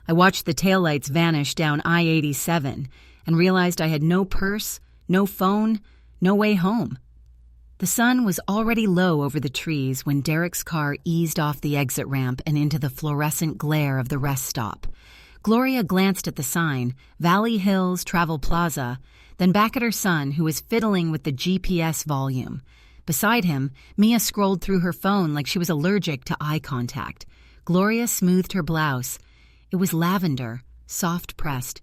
I watched the taillights vanish down I-87 and realized I had no purse, no phone, no way home. The sun was already low over the trees when Derek's car eased off the exit ramp and into the fluorescent glare of the rest stop. Gloria glanced at the sign, Valley Hills Travel Plaza, then back at her son, who was fiddling with the GPS volume. Beside him, Mia scrolled through her phone like she was allergic to eye contact. Gloria smoothed her blouse. It was lavender, soft-pressed,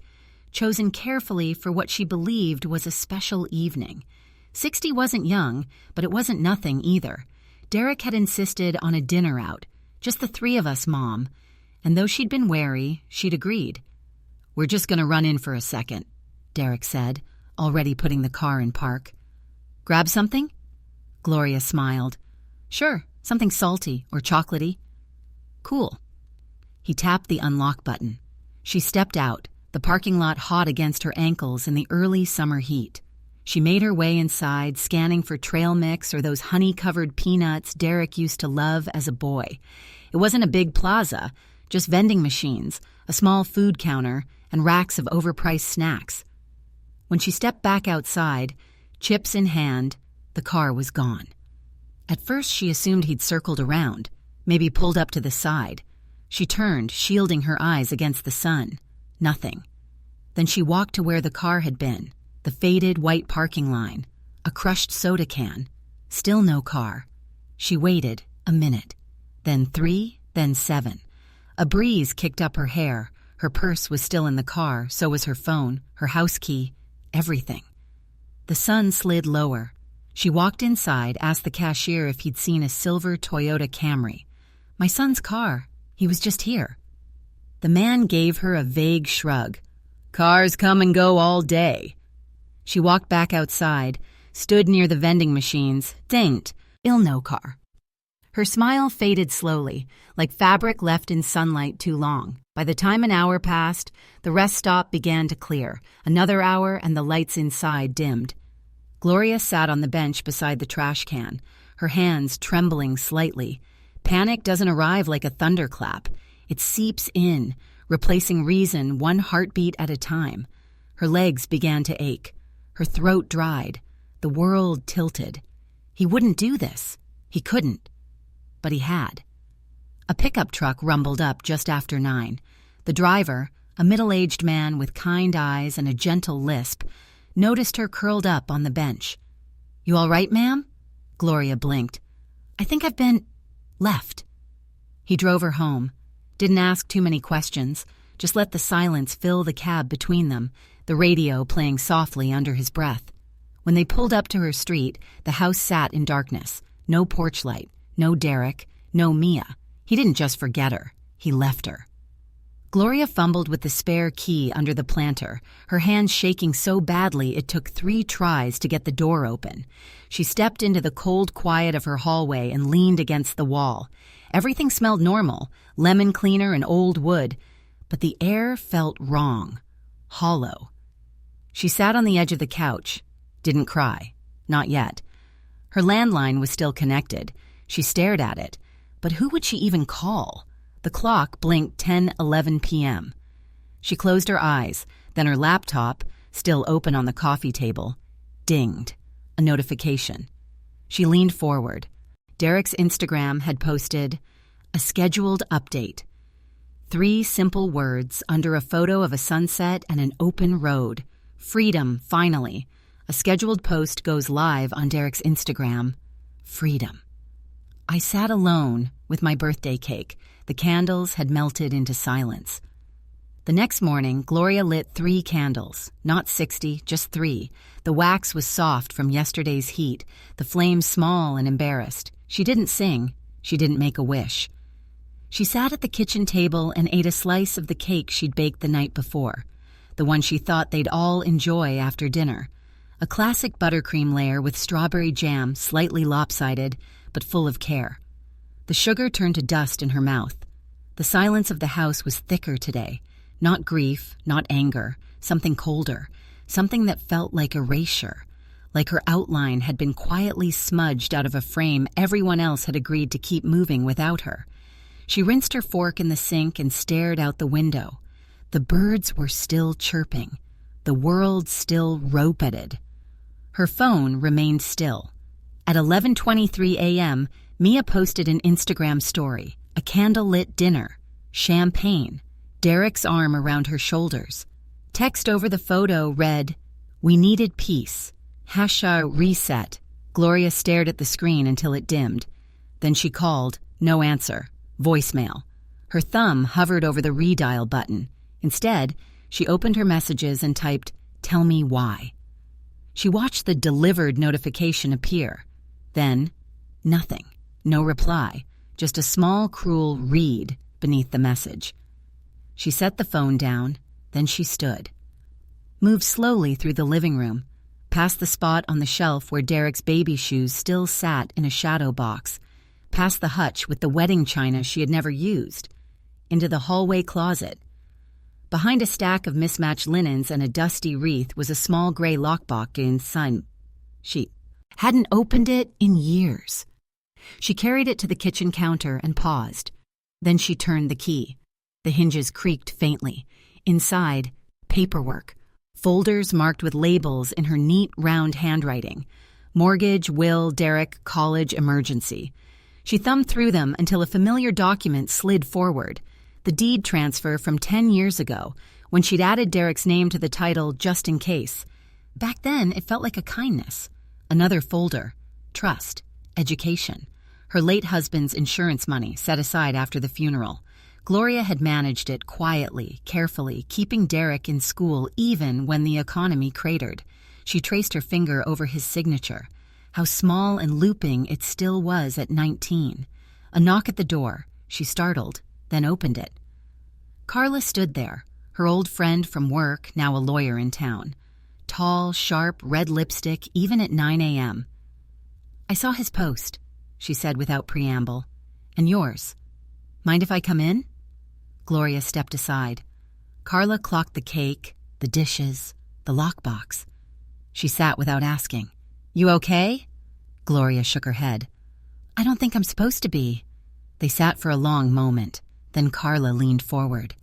chosen carefully for what she believed was a special evening. 60 wasn't young, but it wasn't nothing either. Derek had insisted on a dinner out, just the three of us, Mom. And though she'd been wary, she'd agreed. "We're just going to run in for a second," Derek said, already putting the car in park. "Grab something?" Gloria smiled. "Sure, something salty or chocolatey." "Cool." He tapped the unlock button. She stepped out, the parking lot hot against her ankles in the early summer heat. She made her way inside, scanning for trail mix or those honey-covered peanuts Derek used to love as a boy. It wasn't a big plaza, just vending machines, a small food counter, and racks of overpriced snacks. When she stepped back outside, chips in hand, the car was gone. At first she assumed he'd circled around, maybe pulled up to the side. She turned, shielding her eyes against the sun. Nothing. Then she walked to where the car had been, the faded white parking line, a crushed soda can. Still no car. She waited a minute, then 3, then 7. A breeze kicked up her hair. Her purse was still in the car, so was her phone, her house key, everything. The sun slid lower. She walked inside, asked the cashier if he'd seen a silver Toyota Camry. "My son's car. He was just here." The man gave her a vague shrug. "Cars come and go all day." She walked back outside, stood near the vending machines. "Tain't. Il no car." Her smile faded slowly, like fabric left in sunlight too long. By the time an hour passed, the rest stop began to clear. Another hour, and the lights inside dimmed. Gloria sat on the bench beside the trash can, her hands trembling slightly. Panic doesn't arrive like a thunderclap. It seeps in, replacing reason one heartbeat at a time. Her legs began to ache. Her throat dried. The world tilted. He wouldn't do this. He couldn't. But he had. A pickup truck rumbled up just after 9. The driver, a middle-aged man with kind eyes and a gentle lisp, noticed her curled up on the bench. "You all right, ma'am?" Gloria blinked. "I think I've been left." He drove her home. Didn't ask too many questions, just let the silence fill the cab between them, the radio playing softly under his breath. When they pulled up to her street, the house sat in darkness. No porch light, no Derek, no Mia. He didn't just forget her. He left her. Gloria fumbled with the spare key under the planter, her hand shaking so badly it took 3 tries to get the door open. She stepped into the cold quiet of her hallway and leaned against the wall. Everything smelled normal, lemon cleaner and old wood, but the air felt wrong, hollow. She sat on the edge of the couch. Didn't cry. Not yet. Her landline was still connected. She stared at it. But who would she even call? The clock blinked 10:11 p.m. She closed her eyes, then her laptop, still open on the coffee table, dinged. A notification. She leaned forward. Derek's Instagram had posted, "A scheduled update." 3 simple words under a photo of a sunset and an open road. Freedom, finally. A scheduled post goes live on Derek's Instagram. Freedom. I sat alone with my birthday cake. The candles had melted into silence. The next morning, Gloria lit 3 candles, not 60, just 3. The wax was soft from yesterday's heat, the flames small and embarrassed. She didn't sing. She didn't make a wish. She sat at the kitchen table and ate a slice of the cake she'd baked the night before, the one she thought they'd all enjoy after dinner. A classic buttercream layer with strawberry jam, slightly lopsided, but full of care. The sugar turned to dust in her mouth. The silence of the house was thicker today. Not grief, not anger, something colder, something that felt like erasure, like her outline had been quietly smudged out of a frame everyone else had agreed to keep moving without her. She rinsed her fork in the sink and stared out the window. The birds were still chirping. The world still rope-etted. Her phone remained still. At 11:23 a.m., Mia posted an Instagram story, a candlelit dinner, champagne, Derek's arm around her shoulders. Text over the photo read, "We needed peace. #reset." Gloria stared at the screen until it dimmed. Then she called. No answer. Voicemail. Her thumb hovered over the redial button. Instead, she opened her messages and typed, "Tell me why." She watched the delivered notification appear. Then, nothing. No reply. Just a small, cruel read beneath the message. She set the phone down. Then she stood. Moved slowly through the living room, past the spot on the shelf where Derek's baby shoes still sat in a shadow box, past the hutch with the wedding china she had never used, into the hallway closet. Behind a stack of mismatched linens and a dusty wreath was a small gray lockbox inside. She hadn't opened it in years. She carried it to the kitchen counter and paused. Then she turned the key. The hinges creaked faintly. Inside, paperwork. Folders marked with labels in her neat, round handwriting. Mortgage, will, Derek, college, emergency. She thumbed through them until a familiar document slid forward. The deed transfer from 10 years ago, when she'd added Derek's name to the title just in case. Back then, it felt like a kindness. Another folder. Trust. Education. Her late husband's insurance money set aside after the funeral. Gloria had managed it quietly, carefully, keeping Derek in school even when the economy cratered. She traced her finger over his signature. How small and looping it still was at 19. A knock at the door. She startled, then opened it. Carla stood there, her old friend from work, now a lawyer in town. Tall, sharp, red lipstick, even at 9 a.m. "I saw his post," she said without preamble. "And yours. Mind if I come in?" Gloria stepped aside. Carla clocked the cake, the dishes, the lockbox. She sat without asking. "You okay?" Gloria shook her head. "I don't think I'm supposed to be." They sat for a long moment. Then Carla leaned forward.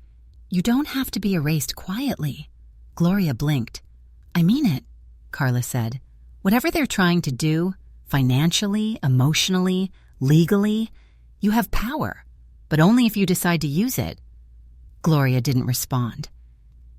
"You don't have to be erased quietly." Gloria blinked. "I mean it," Carla said. "Whatever they're trying to do, financially, emotionally, legally, you have power, but only if you decide to use it." Gloria didn't respond.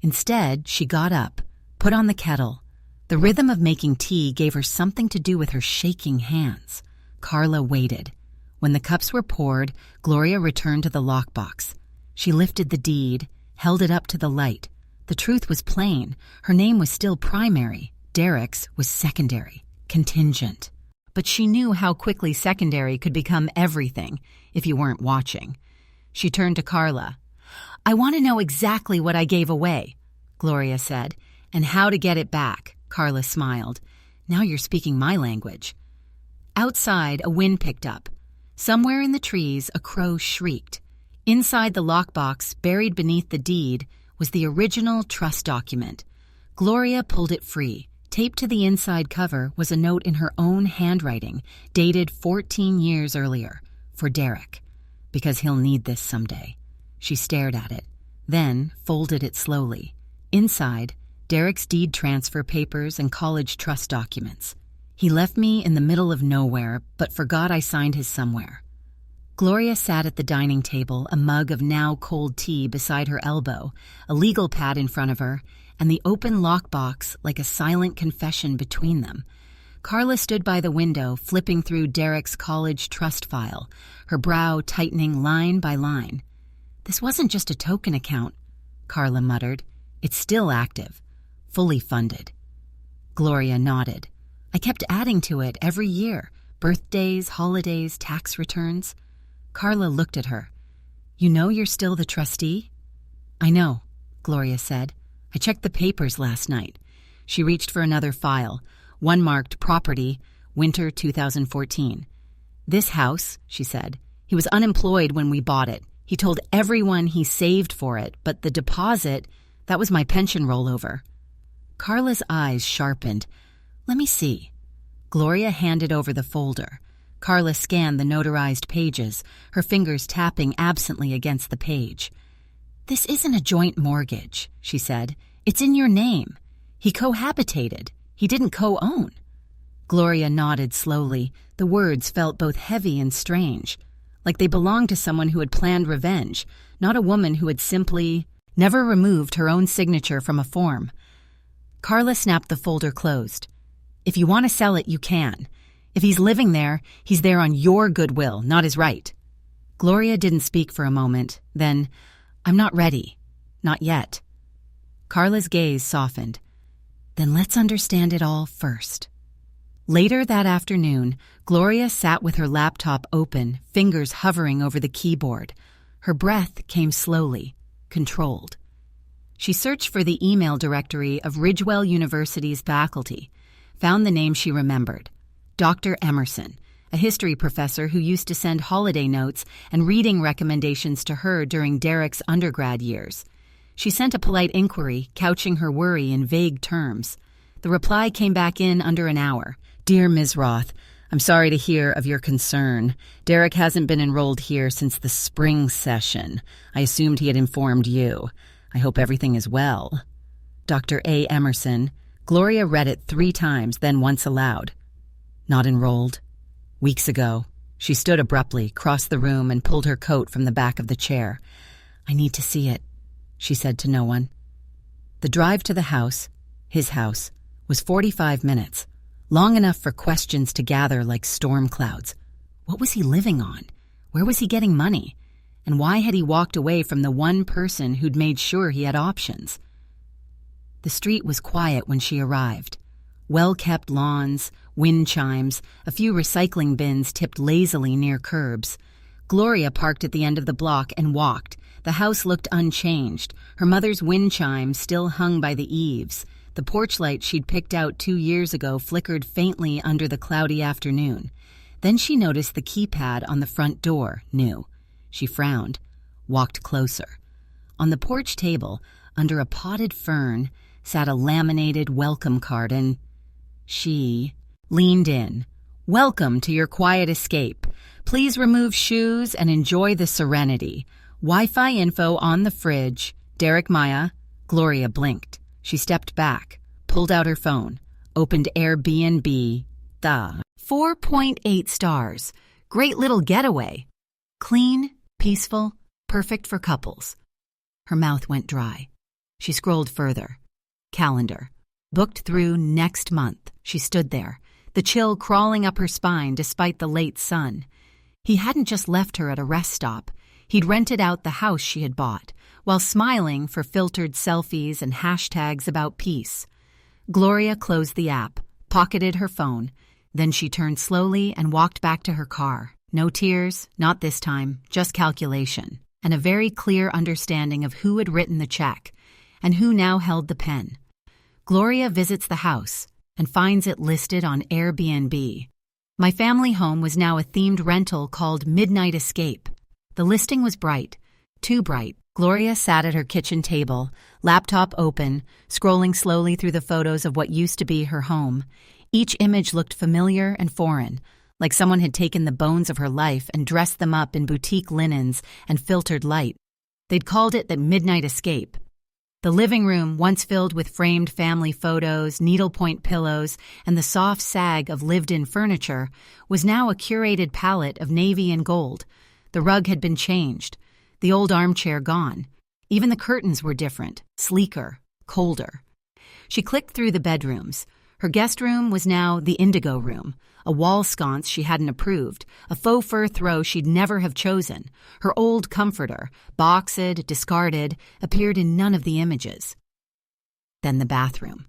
Instead, she got up, put on the kettle. The rhythm of making tea gave her something to do with her shaking hands. Carla waited. When the cups were poured, Gloria returned to the lockbox. She lifted the deed, held it up to the light. The truth was plain. Her name was still primary. Derek's was secondary, contingent. But she knew how quickly secondary could become everything if you weren't watching. She turned to Carla. "I want to know exactly what I gave away," Gloria said. "And how to get it back," Carla smiled. "Now you're speaking my language." Outside, a wind picked up. Somewhere in the trees, a crow shrieked. Inside the lockbox, buried beneath the deed, was the original trust document. Gloria pulled it free. Taped to the inside cover was a note in her own handwriting, dated 14 years earlier, for Derek. Because he'll need this someday. She stared at it, then folded it slowly. Inside, Derek's deed transfer papers and college trust documents. "He left me in the middle of nowhere, but forgot I signed his somewhere." Gloria sat at the dining table, a mug of now cold tea beside her elbow, a legal pad in front of her, and the open lockbox like a silent confession between them. Carla stood by the window, flipping through Derek's college trust file, her brow tightening line by line. "This wasn't just a token account," Carla muttered. "It's still active, fully funded." Gloria nodded. "I kept adding to it every year, birthdays, holidays, tax returns." Carla looked at her. "You know you're still the trustee?" "I know," Gloria said. "I checked the papers last night." She reached for another file, one marked Property, Winter 2014. "This house," she said, "he was unemployed when we bought it. He told everyone he saved for it, but the deposit, that was my pension rollover." Carla's eyes sharpened. "Let me see." Gloria handed over the folder. Carla scanned the notarized pages, her fingers tapping absently against the page. "This isn't a joint mortgage," she said. "It's in your name. He cohabitated. He didn't co-own." Gloria nodded slowly. The words felt both heavy and strange, like they belonged to someone who had planned revenge, not a woman who had simply never removed her own signature from a form. Carla snapped the folder closed. "If you want to sell it, you can. If he's living there, he's there on your goodwill, not his right." Gloria didn't speak for a moment. Then, "I'm not ready. Not yet." Carla's gaze softened. "Then let's understand it all first." Later that afternoon, Gloria sat with her laptop open, fingers hovering over the keyboard. Her breath came slowly, controlled. She searched for the email directory of Ridgewell University's faculty, found the name she remembered, Dr. Emerson, a history professor who used to send holiday notes and reading recommendations to her during Derek's undergrad years. She sent a polite inquiry, couching her worry in vague terms. The reply came back in under an hour. "Dear Ms. Roth, I'm sorry to hear of your concern. Derek hasn't been enrolled here since the spring session. I assumed he had informed you. I hope everything is well. Dr. A. Emerson." Gloria read it 3 times, then once aloud. "Not enrolled. Weeks ago." She stood abruptly, crossed the room, and pulled her coat from the back of the chair. "I need to see it," she said to no one. The drive to the house, his house, was 45 minutes. Long enough for questions to gather like storm clouds. What was he living on? Where was he getting money? And why had he walked away from the one person who'd made sure he had options? The street was quiet when she arrived. Well-kept lawns, wind chimes, a few recycling bins tipped lazily near curbs. Gloria parked at the end of the block and walked. The house looked unchanged. Her mother's wind chime still hung by the eaves. The porch light she'd picked out 2 years ago flickered faintly under the cloudy afternoon. Then she noticed the keypad on the front door, new. She frowned, walked closer. On the porch table, under a potted fern, sat a laminated welcome card, and she leaned in. "Welcome to your quiet escape. Please remove shoes and enjoy the serenity. Wi-Fi info on the fridge. Derek Maya." Gloria blinked. She stepped back, pulled out her phone, opened Airbnb. 4.8 stars. Great little getaway. Clean, peaceful, perfect for couples. Her mouth went dry. She scrolled further. Calendar. Booked through next month. She stood there, the chill crawling up her spine despite the late sun. He hadn't just left her at a rest stop. He'd rented out the house she had bought, while smiling for filtered selfies and hashtags about peace. Gloria closed the app, pocketed her phone. Then she turned slowly and walked back to her car. No tears, not this time, just calculation, and a very clear understanding of who had written the check and who now held the pen. Gloria visits the house and finds it listed on Airbnb. My family home was now a themed rental called Midnight Escape. The listing was bright, too bright. Gloria sat at her kitchen table, laptop open, scrolling slowly through the photos of what used to be her home. Each image looked familiar and foreign, like someone had taken the bones of her life and dressed them up in boutique linens and filtered light. They'd called it the Midnight Escape. The living room, once filled with framed family photos, needlepoint pillows, and the soft sag of lived-in furniture, was now a curated palette of navy and gold. The rug had been changed, the old armchair gone. Even the curtains were different, sleeker, colder. She clicked through the bedrooms. Her guest room was now the indigo room, a wall sconce she hadn't approved, a faux fur throw she'd never have chosen. Her old comforter, boxed, discarded, appeared in none of the images. Then the bathroom.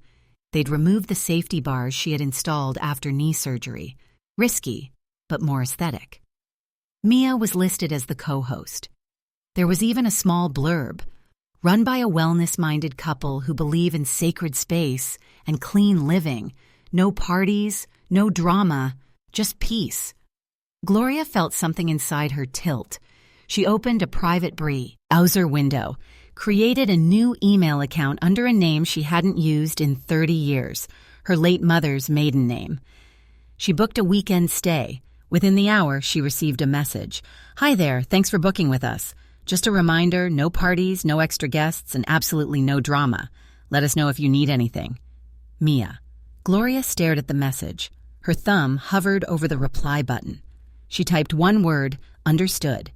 They'd removed the safety bars she had installed after knee surgery. Risky, but more aesthetic. Mia was listed as the co-host. There was even a small blurb, run by a wellness-minded couple who believe in sacred space and clean living. No parties, no drama, just peace. Gloria felt something inside her tilt. She opened a private browser window, created a new email account under a name she hadn't used in 30 years, her late mother's maiden name. She booked a weekend stay. Within the hour, she received a message. "Hi there, thanks for booking with us. Just a reminder, no parties, no extra guests, and absolutely no drama. Let us know if you need anything. Mia. Gloria stared at the message. Her thumb hovered over the reply button. She typed one word, understood.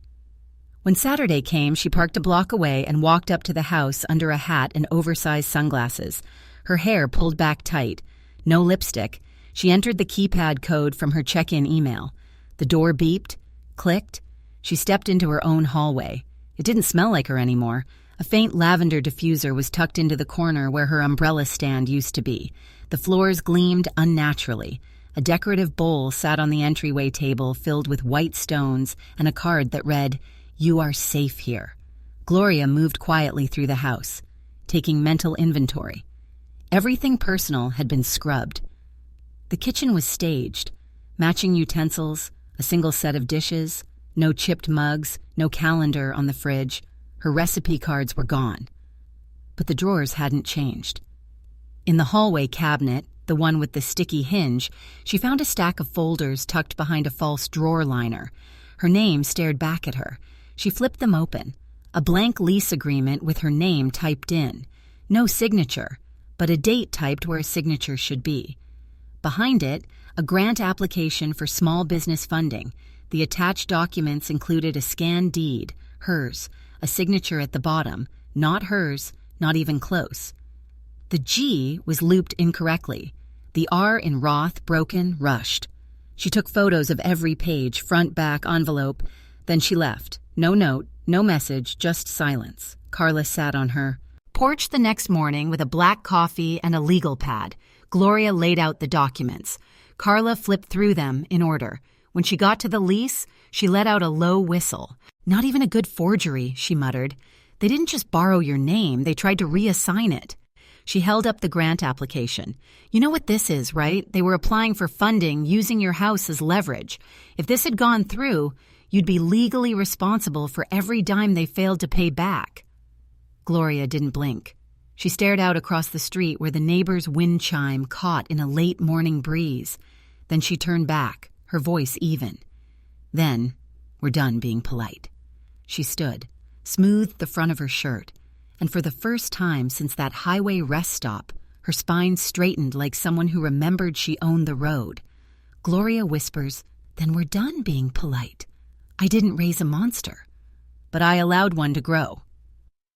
When Saturday came, she parked a block away and walked up to the house under a hat and oversized sunglasses. Her hair pulled back tight. No lipstick. She entered the keypad code from her check-in email. The door beeped, clicked. She stepped into her own hallway. It didn't smell like her anymore. A faint lavender diffuser was tucked into the corner where her umbrella stand used to be. The floors gleamed unnaturally. A decorative bowl sat on the entryway table filled with white stones and a card that read, "You are safe here." Gloria moved quietly through the house, taking mental inventory. Everything personal had been scrubbed. The kitchen was staged. Matching utensils, a single set of dishes, no chipped mugs, no calendar on the fridge. Her recipe cards were gone. But the drawers hadn't changed. In the hallway cabinet, the one with the sticky hinge, she found a stack of folders tucked behind a false drawer liner. Her name stared back at her. She flipped them open. A blank lease agreement with her name typed in. No signature, but a date typed where a signature should be. Behind it, a grant application for small business funding. The attached documents included a scanned deed, hers, a signature at the bottom, not hers, not even close. The G was looped incorrectly. The R in Roth, broken, rushed. She took photos of every page, front, back, envelope. Then she left. No note, no message, just silence. Carla sat on her porch the next morning with a black coffee and a legal pad. Gloria laid out the documents. Carla flipped through them in order. When she got to the lease, she let out a low whistle. "Not even a good forgery," she muttered. "They didn't just borrow your name, they tried to reassign it." She held up the grant application. "You know what this is, right? They were applying for funding using your house as leverage. If this had gone through, you'd be legally responsible for every dime they failed to pay back." Gloria didn't blink. She stared out across the street where the neighbor's wind chime caught in a late morning breeze. Then she turned back, her voice even. "Then, we're done being polite." She stood, smoothed the front of her shirt, and for the first time since that highway rest stop, her spine straightened like someone who remembered she owned the road. Gloria whispers, "Then we're done being polite. I didn't raise a monster, but I allowed one to grow."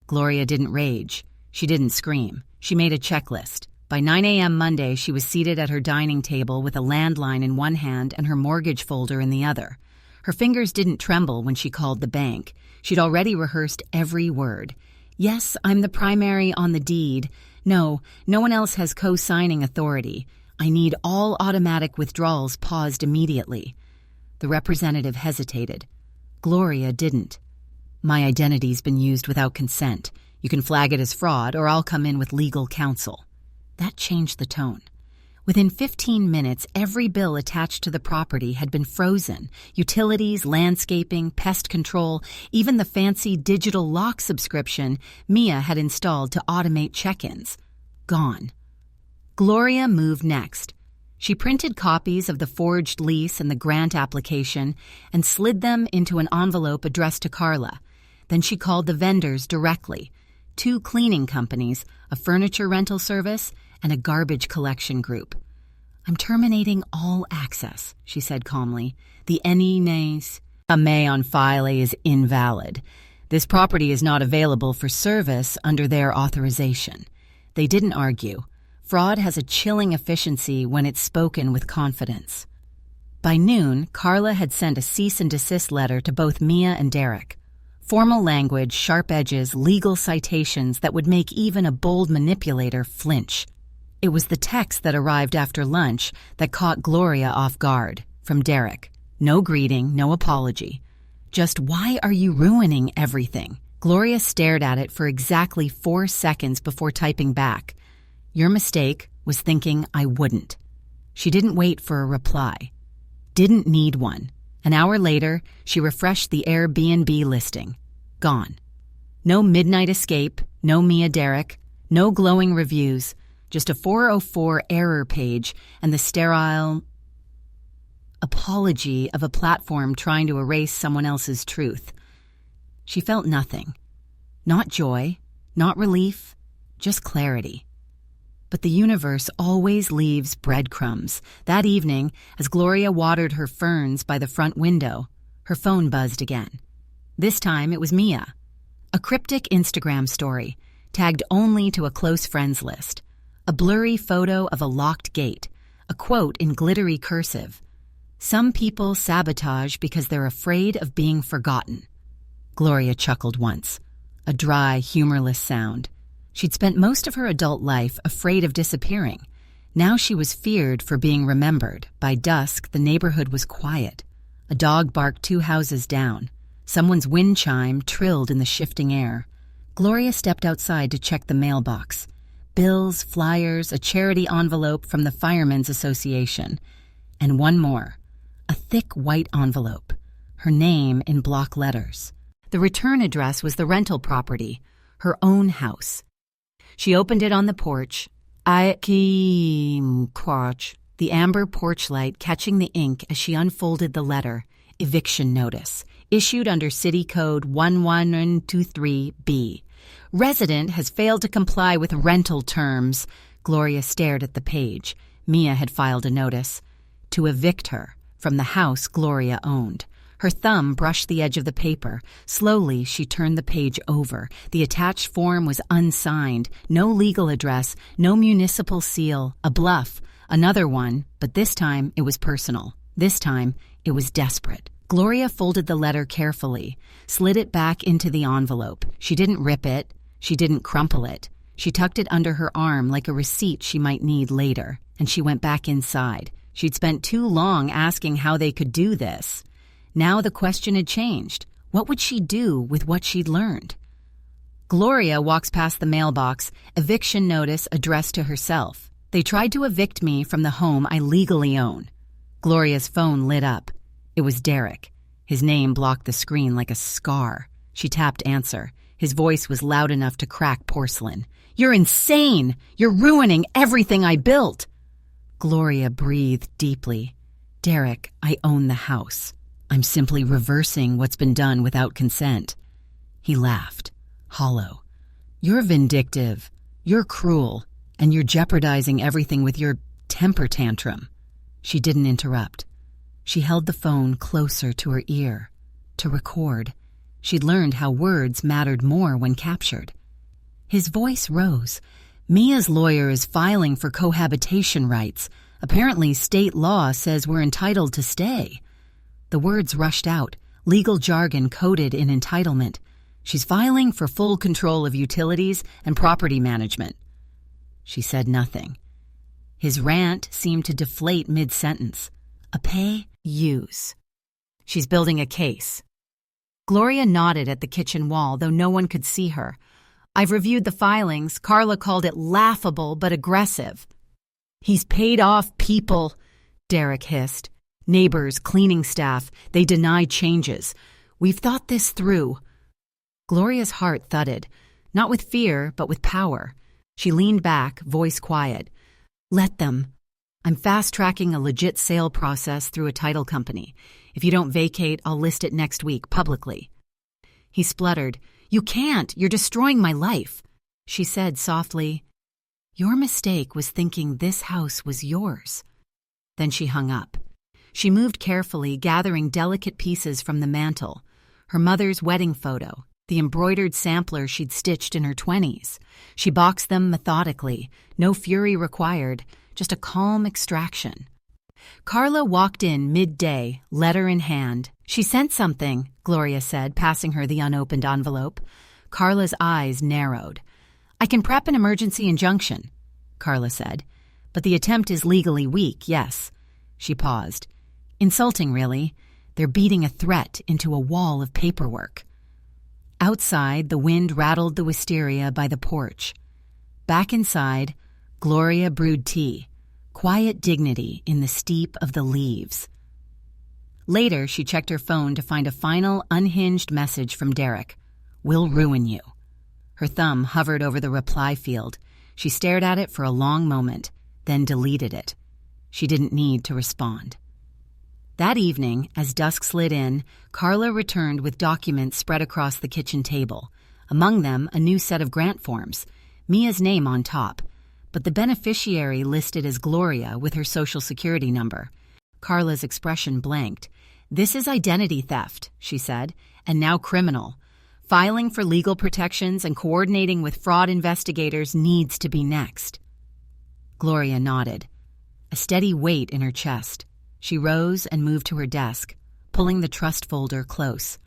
Gloria didn't rage. She didn't scream. She made a checklist. By 9 a.m. Monday, she was seated at her dining table with a landline in one hand and her mortgage folder in the other. Her fingers didn't tremble when she called the bank. She'd already rehearsed every word. "Yes, I'm the primary on the deed. No one else has co-signing authority. I need all automatic withdrawals paused immediately." The representative hesitated. Gloria didn't. "My identity's been used without consent. You can flag it as fraud, or I'll come in with legal counsel." That changed the tone. Within 15 minutes, every bill attached to the property had been frozen. Utilities, landscaping, pest control, even the fancy digital lock subscription Mia had installed to automate check-ins. Gone. Gloria moved next. She printed copies of the forged lease and the grant application and slid them into an envelope addressed to Carla. Then she called the vendors directly. 2 cleaning companies, a furniture rental service, and a garbage collection group. "I'm terminating all access," she said calmly. "The NENA's AME on file is invalid. This property is not available for service under their authorization." They didn't argue. Fraud has a chilling efficiency when it's spoken with confidence. By noon, Carla had sent a cease and desist letter to both Mia and Derek. Formal language, sharp edges, legal citations that would make even a bold manipulator flinch. It was the text that arrived after lunch that caught Gloria off guard, from Derek. No greeting, no apology. Just, "Why are you ruining everything?" Gloria stared at it for exactly 4 seconds before typing back. "Your mistake was thinking I wouldn't." She didn't wait for a reply. Didn't need one. An hour later, she refreshed the Airbnb listing. Gone. No midnight escape, no Mia Derek, no glowing reviews, just a 404 error page and the sterile apology of a platform trying to erase someone else's truth. She felt nothing. Not joy, not relief, just clarity. But the universe always leaves breadcrumbs. That evening, as Gloria watered her ferns by the front window, her phone buzzed again. This time it was Mia. A cryptic Instagram story, tagged only to a close friends list. A blurry photo of a locked gate. A quote in glittery cursive. "Some people sabotage because they're afraid of being forgotten." Gloria chuckled once. A dry, humorless sound. She'd spent most of her adult life afraid of disappearing. Now she was feared for being remembered. By dusk, the neighborhood was quiet. A dog barked 2 houses down. Someone's wind chime trilled in the shifting air. Gloria stepped outside to check the mailbox. Bills, flyers, a charity envelope from the Firemen's Association. And one more. A thick white envelope. Her name in block letters. The return address was the rental property, her own house. She opened it on the porch. The amber porch light catching the ink as she unfolded the letter. Eviction notice. Issued under City Code 11123B. Resident has failed to comply with rental terms. Gloria stared at the page. Mia had filed a notice. To evict her from the house Gloria owned. Her thumb brushed the edge of the paper. Slowly, she turned the page over. The attached form was unsigned. No legal address, no municipal seal. A bluff. Another one, but this time it was personal. This time it was desperate. Gloria folded the letter carefully, slid it back into the envelope. She didn't rip it. She didn't crumple it. She tucked it under her arm like a receipt she might need later, and she went back inside. She'd spent too long asking how they could do this. Now the question had changed. What would she do with what she'd learned? Gloria walks past the mailbox, eviction notice addressed to herself. They tried to evict me from the home I legally own. Gloria's phone lit up. It was Derek. His name blocked the screen like a scar. She tapped answer. His voice was loud enough to crack porcelain. "You're insane! You're ruining everything I built!" Gloria breathed deeply. "Derek, I own the house. I'm simply reversing what's been done without consent." He laughed, hollow. "You're vindictive. You're cruel. And you're jeopardizing everything with your temper tantrum." She didn't interrupt. She held the phone closer to her ear. To record. She'd learned how words mattered more when captured. His voice rose. "Mia's lawyer is filing for cohabitation rights. Apparently state law says we're entitled to stay." The words rushed out, legal jargon coded in entitlement. "She's filing for full control of utilities and property management." She said nothing. His rant seemed to deflate mid-sentence. "A pay-use. She's building a case." Gloria nodded at the kitchen wall, though no one could see her. "I've reviewed the filings. Carla called it laughable but aggressive." "He's paid off people," Derek hissed. "Neighbors, cleaning staff, they deny changes. We've thought this through." Gloria's heart thudded, not with fear, but with power. She leaned back, voice quiet. "Let them. I'm fast-tracking a legit sale process through a title company. If you don't vacate, I'll list it next week, publicly." He spluttered. "You can't. You're destroying my life." She said softly, "Your mistake was thinking this house was yours." Then she hung up. She moved carefully, gathering delicate pieces from the mantel. Her mother's wedding photo, the embroidered sampler she'd stitched in her 20s. She boxed them methodically, no fury required, just a calm extraction. Carla walked in midday, letter in hand. "She sent something," Gloria said, passing her the unopened envelope. Carla's eyes narrowed. "I can prep an emergency injunction," Carla said. "But the attempt is legally weak, yes." She paused. "Insulting, really. They're beating a threat into a wall of paperwork." Outside, the wind rattled the wisteria by the porch. Back inside, Gloria brewed tea, quiet dignity in the steep of the leaves. Later, she checked her phone to find a final, unhinged message from Derek. "We'll ruin you." Her thumb hovered over the reply field. She stared at it for a long moment, then deleted it. She didn't need to respond. That evening, as dusk slid in, Carla returned with documents spread across the kitchen table. Among them, a new set of grant forms, Mia's name on top, but the beneficiary listed as Gloria with her social security number. Carla's expression blanked. "This is identity theft," she said, "and now criminal. Filing for legal protections and coordinating with fraud investigators needs to be next." Gloria nodded, a steady weight in her chest. She rose and moved to her desk, pulling the trust folder close.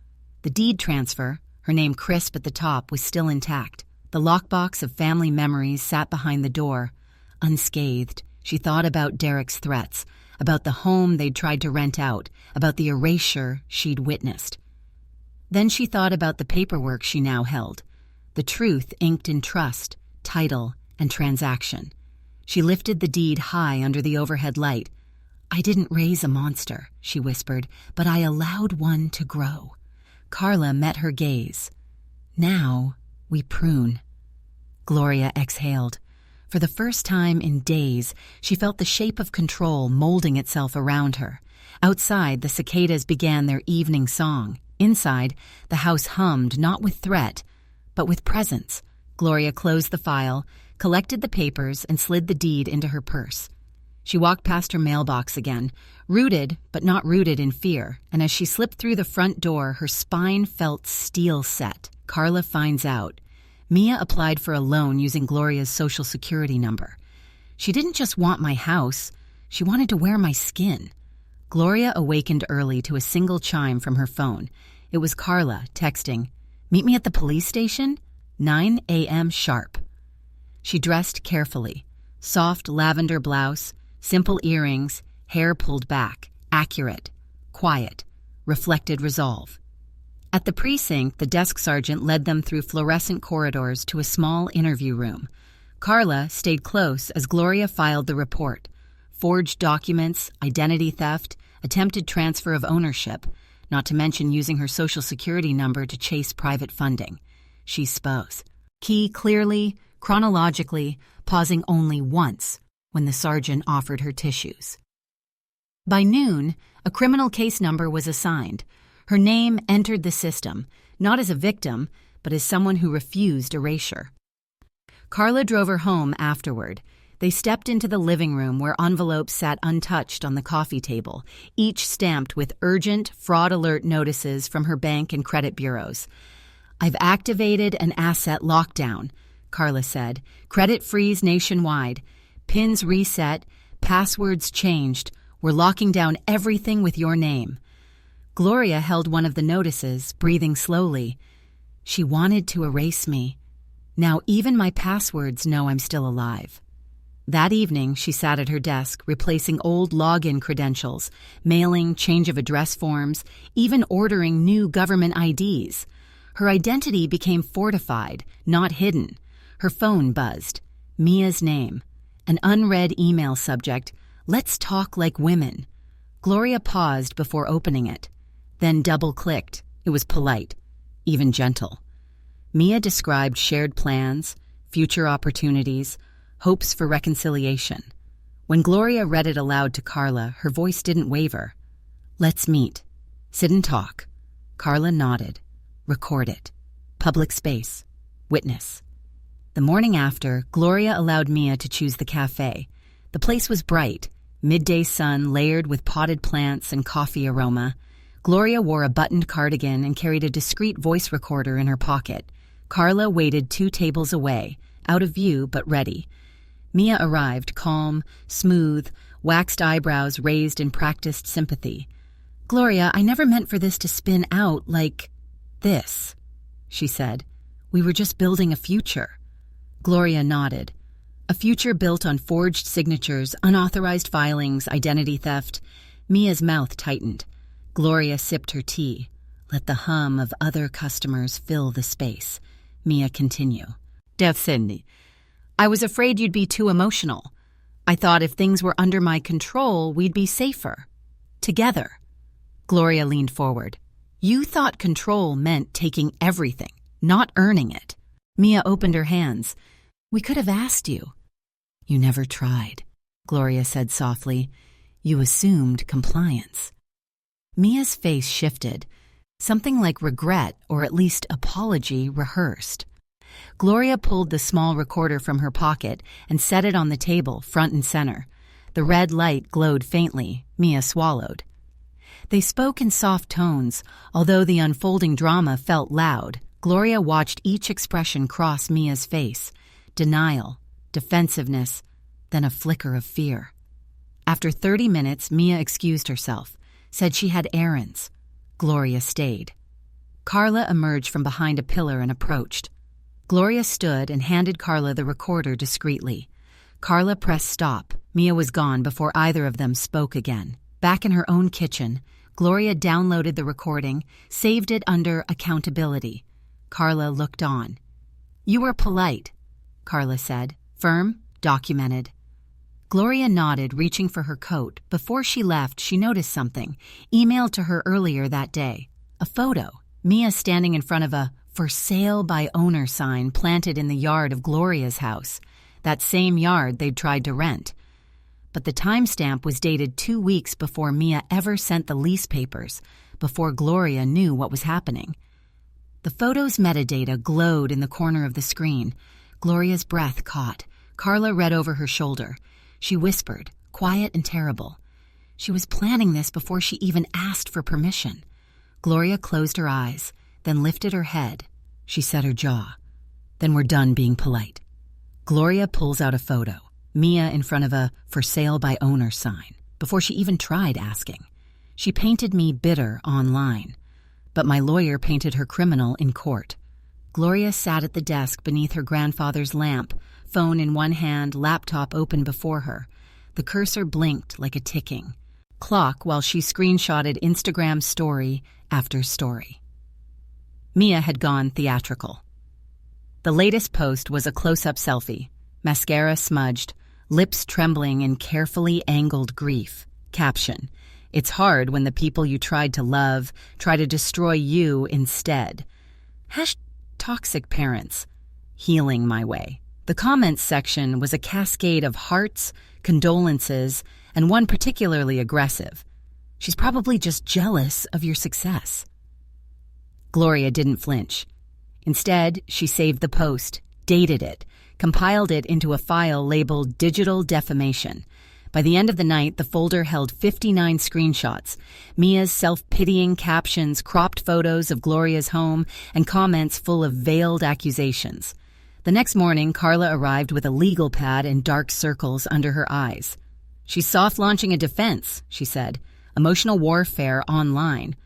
The deed transfer, her name crisp at the top, was still intact. The lockbox of family memories sat behind the door. Unscathed, she thought about Derek's threats, about the home they'd tried to rent out, about the erasure she'd witnessed. Then she thought about the paperwork she now held, the truth inked in trust, title, and transaction. She lifted the deed high under the overhead light. "I didn't raise a monster," she whispered, "but I allowed one to grow." Carla met her gaze. "Now we prune." Gloria exhaled. For the first time in days, she felt the shape of control molding itself around her. Outside, the cicadas began their evening song. Inside, the house hummed not with threat, but with presence. Gloria closed the file, collected the papers, and slid the deed into her purse. She walked past her mailbox again, rooted but not rooted in fear, and as she slipped through the front door, her spine felt steel set. Carla finds out. Mia applied for a loan using Gloria's social security number. She didn't just want my house, she wanted to wear my skin. Gloria awakened early to a single chime from her phone. It was Carla texting, "Meet me at the police station, 9 a.m. sharp." She dressed carefully. Soft lavender blouse, simple earrings, hair pulled back, accurate, quiet, reflected resolve. At the precinct, the desk sergeant led them through fluorescent corridors to a small interview room. Carla stayed close as Gloria filed the report. Forged documents, identity theft, attempted transfer of ownership, not to mention using her social security number to chase private funding. She spoke. Key clearly, chronologically, pausing only once when the sergeant offered her tissues. By noon, a criminal case number was assigned. Her name entered the system, not as a victim, but as someone who refused erasure. Carla drove her home afterward. They stepped into the living room where envelopes sat untouched on the coffee table, each stamped with urgent, fraud alert notices from her bank and credit bureaus. "I've activated an asset lockdown," Carla said. "Credit freeze nationwide. Pins reset. Passwords changed. We're locking down everything with your name." Gloria held one of the notices, breathing slowly. She wanted to erase me. Now even my passwords know I'm still alive. That evening, she sat at her desk, replacing old login credentials, mailing change of address forms, even ordering new government IDs. Her identity became fortified, not hidden. Her phone buzzed. Mia's name. An unread email subject, "Let's talk like women." Gloria paused before opening it, then double-clicked. It was polite, even gentle. Mia described shared plans, future opportunities, hopes for reconciliation. When Gloria read it aloud to Carla, her voice didn't waver. "Let's meet. Sit and talk." Carla nodded. "Record it. Public space. Witness." The morning after, Gloria allowed Mia to choose the cafe. The place was bright, midday sun layered with potted plants and coffee aroma. Gloria wore a buttoned cardigan and carried a discreet voice recorder in her pocket. Carla waited 2 tables away, out of view but ready. Mia arrived, calm, smooth, waxed eyebrows raised in practiced sympathy. "Gloria, I never meant for this to spin out like this," she said. "We were just building a future." Gloria nodded. A future built on forged signatures, unauthorized filings, identity theft. Mia's mouth tightened. Gloria sipped her tea. Let the hum of other customers fill the space. Mia continued. "Death Cindy, I was afraid you'd be too emotional. I thought if things were under my control, we'd be safer. Together." Gloria leaned forward. "You thought control meant taking everything, not earning it." Mia opened her hands. "We could have asked you." "You never tried," Gloria said softly. "You assumed compliance." Mia's face shifted, something like regret or at least apology rehearsed. Gloria pulled the small recorder from her pocket and set it on the table, front and center. The red light glowed faintly. Mia swallowed. They spoke in soft tones, although the unfolding drama felt loud. Gloria watched each expression cross Mia's face: denial, defensiveness, then a flicker of fear. After 30 minutes, Mia excused herself, said she had errands. Gloria stayed. Carla emerged from behind a pillar and approached. Gloria stood and handed Carla the recorder discreetly. Carla pressed stop. Mia was gone before either of them spoke again. Back in her own kitchen, Gloria downloaded the recording, saved it under accountability. Carla looked on. "You were polite," Carla said. "Firm, documented." Gloria nodded, reaching for her coat. Before she left, she noticed something, emailed to her earlier that day. A photo. Mia standing in front of a "For Sale by Owner" sign planted in the yard of Gloria's house, that same yard they'd tried to rent. But the timestamp was dated 2 weeks before Mia ever sent the lease papers, before Gloria knew what was happening. The photo's metadata glowed in the corner of the screen. Gloria's breath caught. Carla read over her shoulder. She whispered, quiet and terrible. She was planning this before she even asked for permission. Gloria closed her eyes, then lifted her head. She set her jaw. "Then we're done being polite." Gloria pulls out a photo. Mia in front of a "For Sale by Owner" sign, before she even tried asking. "She painted me bitter online, but my lawyer painted her criminal in court." Gloria sat at the desk beneath her grandfather's lamp, phone in one hand, laptop open before her. The cursor blinked like a ticking clock while she screenshotted Instagram story after story. Mia had gone theatrical. The latest post was a close-up selfie, mascara smudged, lips trembling in carefully angled grief. Caption: "It's hard when the people you tried to love try to destroy you instead." #toxic parents. Healing my way. The comments section was a cascade of hearts, condolences, and one particularly aggressive. "She's probably just jealous of your success." Gloria didn't flinch. Instead, she saved the post, dated it, compiled it into a file labeled Digital Defamation. By the end of the night, the folder held 59 screenshots, Mia's self-pitying captions, cropped photos of Gloria's home, and comments full of veiled accusations. The next morning, Carla arrived with a legal pad and dark circles under her eyes. "She's soft-launching a defense," she said, "emotional warfare online.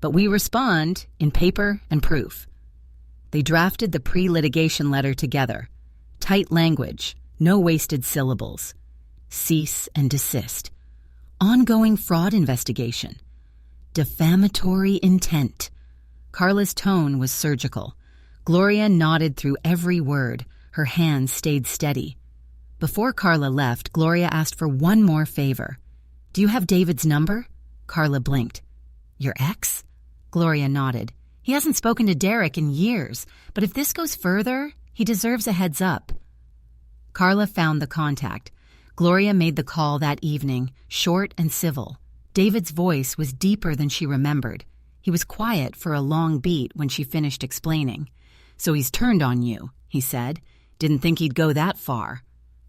But we respond in paper and proof." They drafted the pre-litigation letter together. Tight language, no wasted syllables. Cease and desist. Ongoing fraud investigation. Defamatory intent. Carla's tone was surgical. Gloria nodded through every word. Her hands stayed steady. Before Carla left, Gloria asked for one more favor. "Do you have David's number?" Carla blinked. "Your ex?" Gloria nodded. "He hasn't spoken to Derek in years, but if this goes further, he deserves a heads up." Carla found the contact. Gloria made the call that evening, short and civil. David's voice was deeper than she remembered. He was quiet for a long beat when she finished explaining. "So he's turned on you," he said. "Didn't think he'd go that far."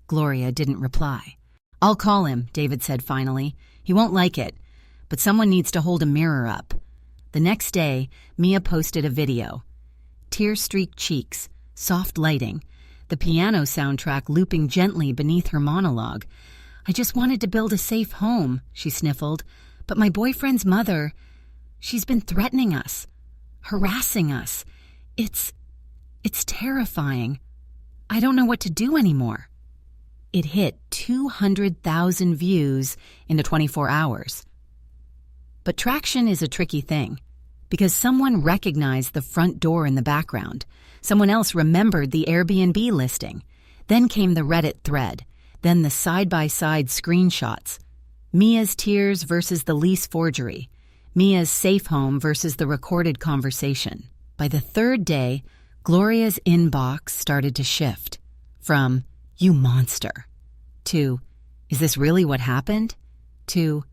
Gloria didn't reply. "I'll call him," David said finally. "He won't like it, but someone needs to hold a mirror up." The next day, Mia posted a video. Tear-streaked cheeks, soft lighting, the piano soundtrack looping gently beneath her monologue. "I just wanted to build a safe home," she sniffled, "but my boyfriend's mother, she's been threatening us, harassing us. It's terrifying. I don't know what to do anymore." It hit 200,000 views in the 24 hours. But traction is a tricky thing, because someone recognized the front door in the background. Someone else remembered the Airbnb listing. Then came the Reddit thread, then the side-by-side screenshots. Mia's tears versus the lease forgery. Mia's safe home versus the recorded conversation. By the third day, Gloria's inbox started to shift. From, "You monster," to, "Is this really what happened?" to,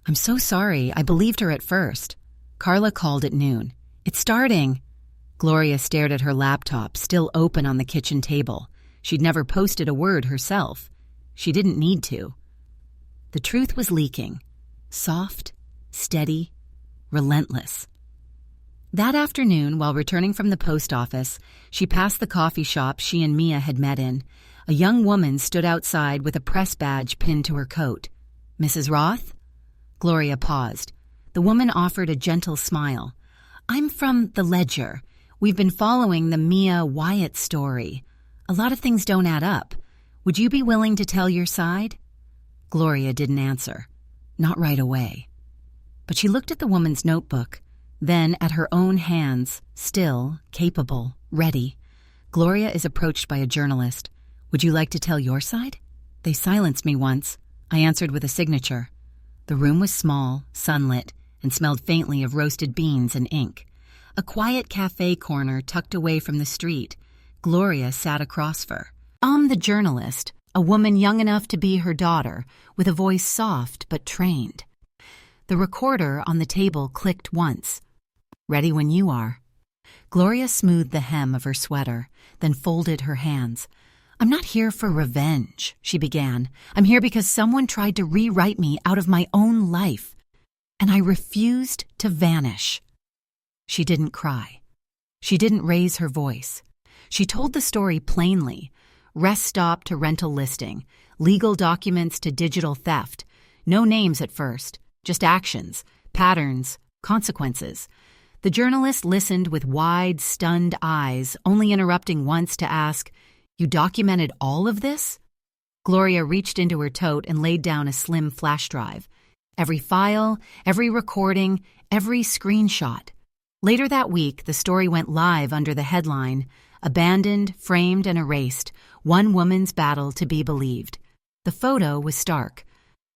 I'm so sorry. I believed her at first. Carla called at noon. It's starting. Gloria stared at her laptop, still open on the kitchen table. She'd never posted a word herself. She didn't need to. The truth was leaking. Soft, steady, relentless. That afternoon, while returning from the post office, she passed the coffee shop she and Mia had met in. A young woman stood outside with a press badge pinned to her coat. Mrs. Roth? Gloria paused. The woman offered a gentle smile. I'm from the Ledger. We've been following the Mia Wyatt story. A lot of things don't add up. Would you be willing to tell your side? Gloria didn't answer. Not right away. But she looked at the woman's notebook, then at her own hands, still, capable, ready. Gloria is approached by a journalist. Would you like to tell your side? They silenced me once. I answered with a signature. The room was small, sunlit, and smelled faintly of roasted beans and ink. A quiet cafe corner tucked away from the street. Gloria sat across her. I'm the journalist, a woman young enough to be her daughter, with a voice soft but trained. The recorder on the table clicked once. Ready when you are. Gloria smoothed the hem of her sweater, then folded her hands. I'm not here for revenge, she began. I'm here because someone tried to rewrite me out of my own life, and I refused to vanish. She didn't cry. She didn't raise her voice. She told the story plainly. Rest stop to rental listing, legal documents to digital theft. No names at first, just actions, patterns, consequences. The journalist listened with wide, stunned eyes, only interrupting once to ask, You documented all of this? Gloria reached into her tote and laid down a slim flash drive. Every file, every recording, every screenshot. Later that week, the story went live under the headline, Abandoned, Framed, and Erased, One Woman's Battle to Be Believed. The photo was stark.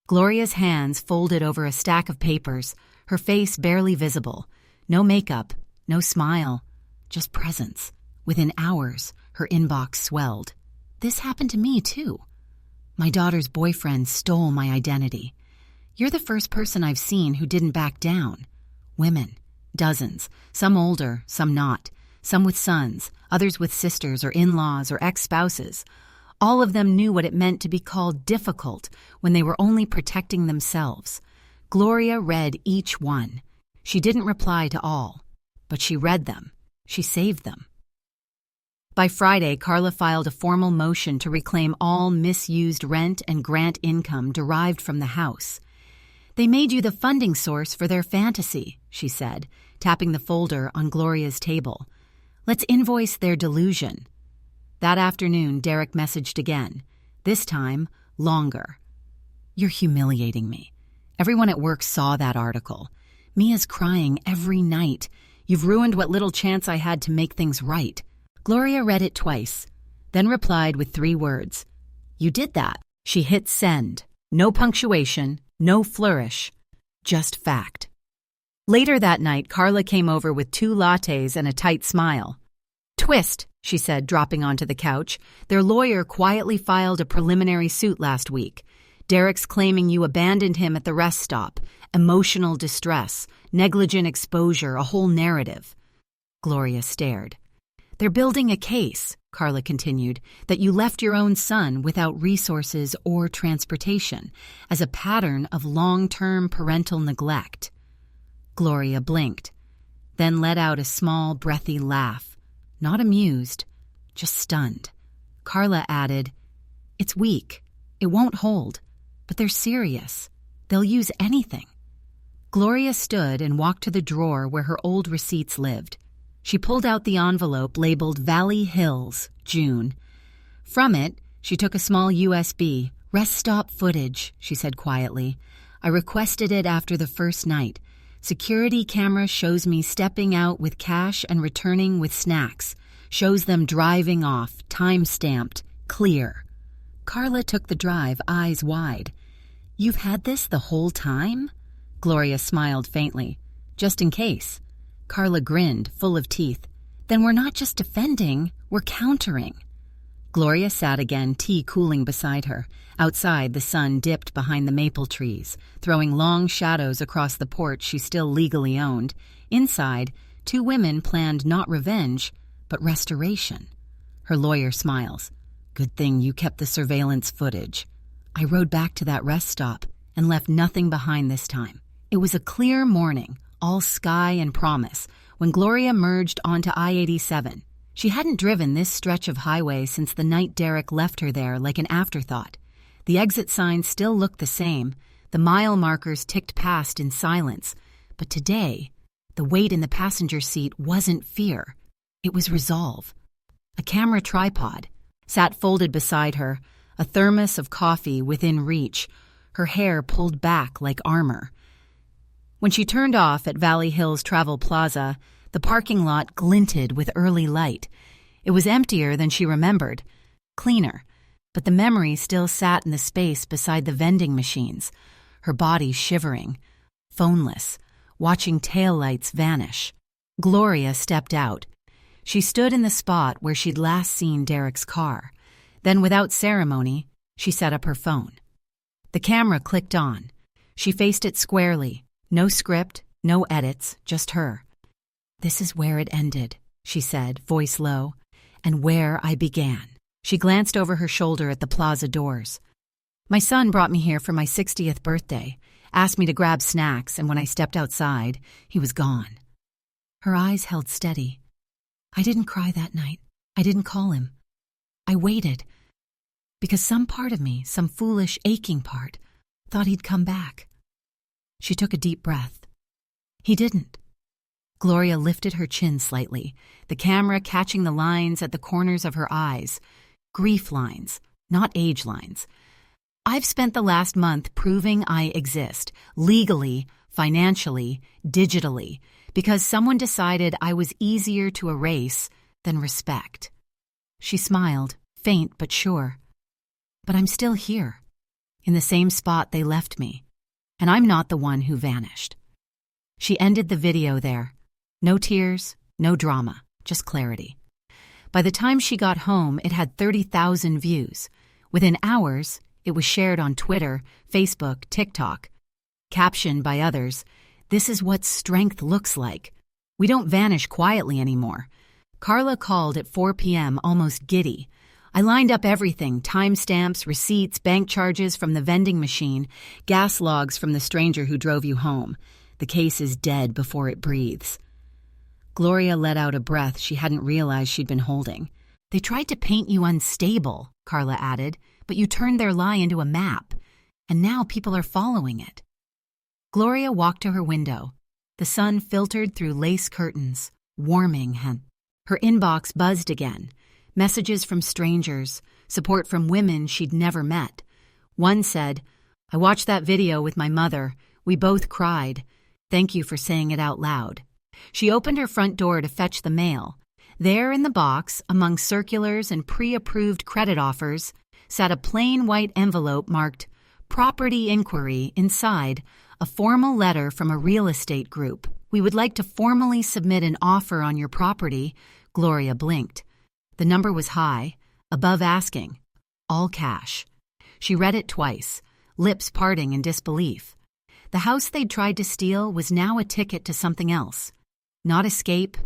Gloria's hands folded over a stack of papers, her face barely visible. No makeup, no smile, just presence. Within hours, her inbox swelled. This happened to me, too. My daughter's boyfriend stole my identity. You're the first person I've seen who didn't back down. Women, dozens, some older, some not, some with sons, others with sisters or in-laws or ex-spouses. All of them knew what it meant to be called difficult when they were only protecting themselves. Gloria read each one. She didn't reply to all, but she read them. She saved them. By Friday, Carla filed a formal motion to reclaim all misused rent and grant income derived from the house. They made you the funding source for their fantasy, she said, tapping the folder on Gloria's table. Let's invoice their delusion. That afternoon, Derek messaged again. This time, longer. You're humiliating me. Everyone at work saw that article. Mia's crying every night. You've ruined what little chance I had to make things right. Gloria read it twice, then replied with 3 words. You did that. She hit send. No punctuation, no flourish, just fact. Later that night, Carla came over with 2 lattes and a tight smile. Twist, she said, dropping onto the couch. Their lawyer quietly filed a preliminary suit last week. Derek's claiming you abandoned him at the rest stop. Emotional distress, negligent exposure, a whole narrative. Gloria stared. They're building a case, Carla continued, that you left your own son without resources or transportation as a pattern of long-term parental neglect. Gloria blinked, then let out a small, breathy laugh. Not amused, just stunned. Carla added, It's weak. It won't hold. But they're serious. They'll use anything. Gloria stood and walked to the drawer where her old receipts lived. She pulled out the envelope labeled Valley Hills, June. From it, she took a small USB. Rest stop footage, she said quietly. I requested it after the first night. Security camera shows me stepping out with cash and returning with snacks. Shows them driving off, time-stamped, clear. Carla took the drive, eyes wide. You've had this the whole time? Gloria smiled faintly. Just in case. Carla grinned, full of teeth. Then we're not just defending, we're countering. Gloria sat again, tea cooling beside her. Outside, the sun dipped behind the maple trees, throwing long shadows across the porch she still legally owned. Inside, two women planned not revenge, but restoration. Her lawyer smiles. Good thing you kept the surveillance footage. I rode back to that rest stop and left nothing behind this time. It was a clear morning, all sky and promise, when Gloria merged onto I-87. She hadn't driven this stretch of highway since the night Derek left her there like an afterthought. The exit signs still looked the same. The mile markers ticked past in silence. But today, the weight in the passenger seat wasn't fear. It was resolve. A camera tripod sat folded beside her, a thermos of coffee within reach, her hair pulled back like armor. When she turned off at Valley Hills Travel Plaza, the parking lot glinted with early light. It was emptier than she remembered, cleaner, but the memory still sat in the space beside the vending machines, her body shivering, phoneless, watching taillights vanish. Gloria stepped out. She stood in the spot where she'd last seen Derek's car. Then, without ceremony, she set up her phone. The camera clicked on. She faced it squarely. No script, no edits, just her. This is where it ended, she said, voice low, and where I began. She glanced over her shoulder at the plaza doors. My son brought me here for my 60th birthday, asked me to grab snacks, and when I stepped outside, he was gone. Her eyes held steady. I didn't cry that night. I didn't call him. I waited, because some part of me, some foolish, aching part, thought he'd come back. She took a deep breath. He didn't. Gloria lifted her chin slightly, the camera catching the lines at the corners of her eyes. Grief lines, not age lines. I've spent the last month proving I exist, legally, financially, digitally, because someone decided I was easier to erase than respect. She smiled, faint but sure. But I'm still here, in the same spot they left me, and I'm not the one who vanished. She ended the video there. No tears, no drama, just clarity. By the time she got home, it had 30,000 views. Within hours, it was shared on Twitter, Facebook, TikTok. Captioned by others, "This is what strength looks like. We don't vanish quietly anymore." Carla called at 4 p.m. almost giddy. I lined up everything, timestamps, receipts, bank charges from the vending machine, gas logs from the stranger who drove you home. The case is dead before it breathes. Gloria let out a breath she hadn't realized she'd been holding. They tried to paint you unstable, Carla added, but you turned their lie into a map, and now people are following it. Gloria walked to her window. The sun filtered through lace curtains, warming her. Her inbox buzzed again. Messages from strangers, support from women she'd never met. One said, "I watched that video with my mother. We both cried. Thank you for saying it out loud." She opened her front door to fetch the mail. There in the box, among circulars and pre-approved credit offers, sat a plain white envelope marked Property Inquiry. Inside, a formal letter from a real estate group. "We would like to formally submit an offer on your property." Gloria blinked. The number was high, above asking, all cash. She read it twice, lips parting in disbelief. The house they'd tried to steal was now a ticket to something else. Not escape,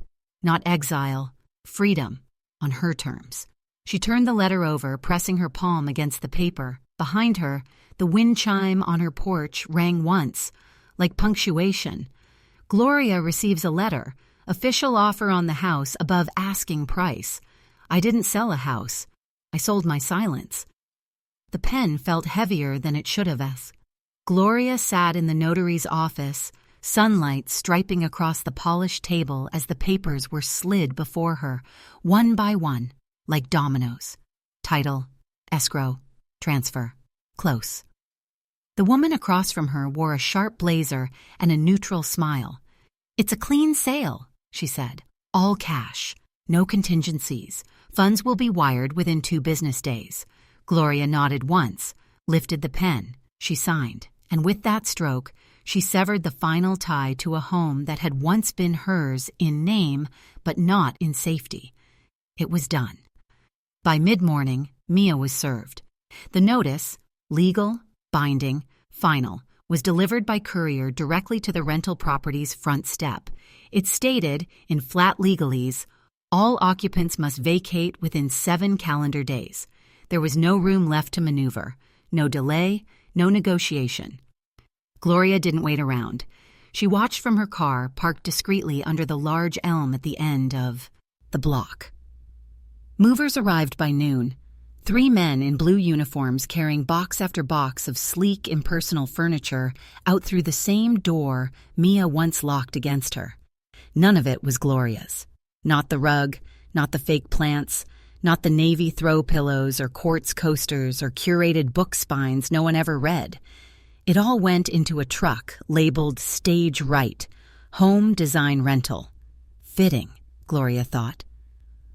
not exile, freedom, on her terms. She turned the letter over, pressing her palm against the paper. Behind her, the wind chime on her porch rang once, like punctuation. Gloria receives a letter, official offer on the house above asking price. I didn't sell a house. I sold my silence. The pen felt heavier than it should have. Gloria sat in the notary's office, sunlight striping across the polished table as the papers were slid before her, one by one, like dominoes. Title, escrow, transfer, close. The woman across from her wore a sharp blazer and a neutral smile. "It's a clean sale," she said. "All cash. No contingencies. Funds will be wired within 2 business days." Gloria nodded once, lifted the pen. She signed, and with that stroke, she severed the final tie to a home that had once been hers in name, but not in safety. It was done. By mid-morning, Mia was served. The notice, legal, binding, final, was delivered by courier directly to the rental property's front step. It stated, in flat legalese, all occupants must vacate within 7 calendar days. There was no room left to maneuver, no delay, no negotiation. Gloria didn't wait around. She watched from her car, parked discreetly under the large elm at the end of the block. Movers arrived by noon. 3 men in blue uniforms carrying box after box of sleek, impersonal furniture out through the same door Mia once locked against her. None of it was Gloria's. Not the rug, not the fake plants, not the navy throw pillows or quartz coasters or curated book spines no one ever read. It all went into a truck labeled Stage Right, Home Design Rental. Fitting, Gloria thought.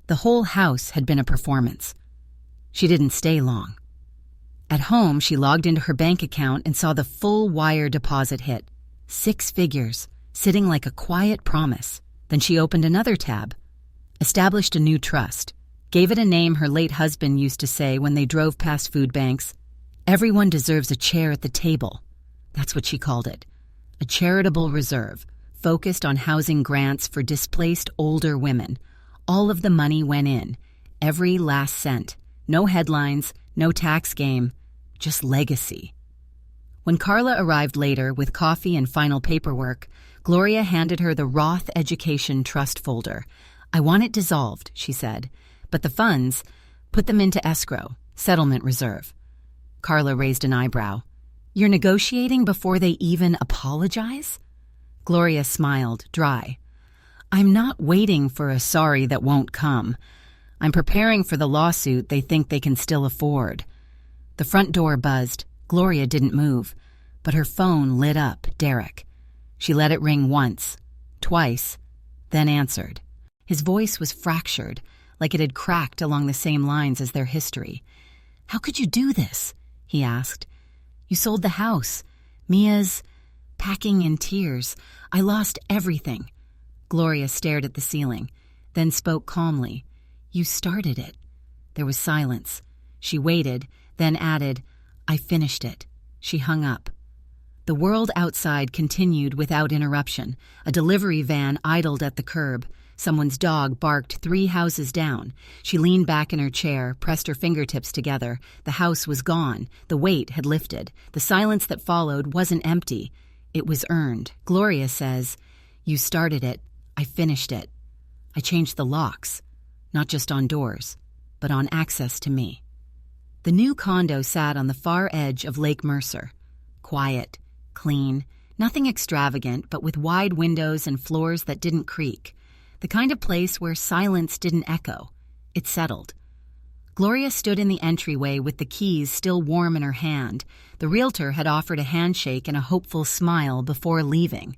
The whole house had been a performance. She didn't stay long. At home, she logged into her bank account and saw the full wire deposit hit. 6 figures, sitting like a quiet promise. Then she opened another tab, established a new trust, gave it a name her late husband used to say when they drove past food banks. Everyone deserves a chair at the table. That's what she called it. A charitable reserve, focused on housing grants for displaced older women. All of the money went in, every last cent. No headlines, no tax game, just legacy. When Carla arrived later with coffee and final paperwork, Gloria handed her the Roth Education Trust folder. I want it dissolved, she said, but the funds, put them into escrow, settlement reserve. Carla raised an eyebrow. You're negotiating before they even apologize? Gloria smiled, dry. I'm not waiting for a sorry that won't come. I'm preparing for the lawsuit they think they can still afford. The front door buzzed. Gloria didn't move, but her phone lit up, Derek. She let it ring once, twice, then answered. His voice was fractured, like it had cracked along the same lines as their history. How could you do this? He asked. You sold the house. Mia's packing in tears. I lost everything. Gloria stared at the ceiling, then spoke calmly. You started it. There was silence. She waited, then added, I finished it. She hung up. The world outside continued without interruption. A delivery van idled at the curb. Someone's dog barked 3 houses down. She leaned back in her chair, pressed her fingertips together. The house was gone. The weight had lifted. The silence that followed wasn't empty. It was earned. Gloria says, You started it. I finished it. I changed the locks. Not just on doors, but on access to me. The new condo sat on the far edge of Lake Mercer. Quiet, clean, nothing extravagant, but with wide windows and floors that didn't creak. The kind of place where silence didn't echo. It settled. Gloria stood in the entryway with the keys still warm in her hand. The realtor had offered a handshake and a hopeful smile before leaving.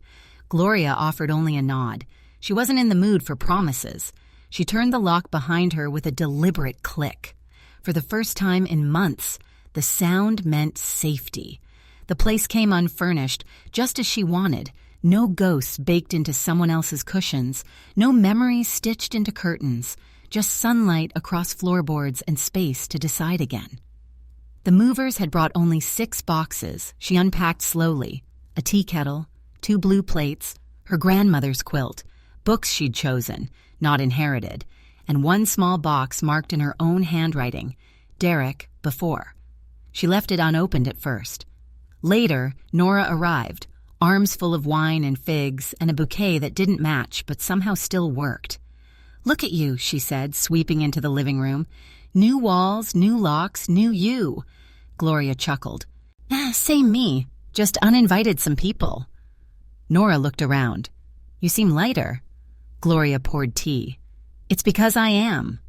Gloria offered only a nod. She wasn't in the mood for promises. She turned the lock behind her with a deliberate click. For the first time in months, the sound meant safety. The place came unfurnished, just as she wanted. No ghosts baked into someone else's cushions. No memories stitched into curtains. Just sunlight across floorboards and space to decide again. The movers had brought only 6 boxes. She unpacked slowly. A tea kettle, 2 blue plates, her grandmother's quilt, books she'd chosen, not inherited, and 1 small box marked in her own handwriting, Derek, before. She left it unopened at first. Later, Nora arrived, arms full of wine and figs and a bouquet that didn't match but somehow still worked. Look at you, she said, sweeping into the living room. New walls, new locks, new you. Gloria chuckled. Same me, just uninvited some people. Nora looked around. You seem lighter. Gloria poured tea. It's because I am.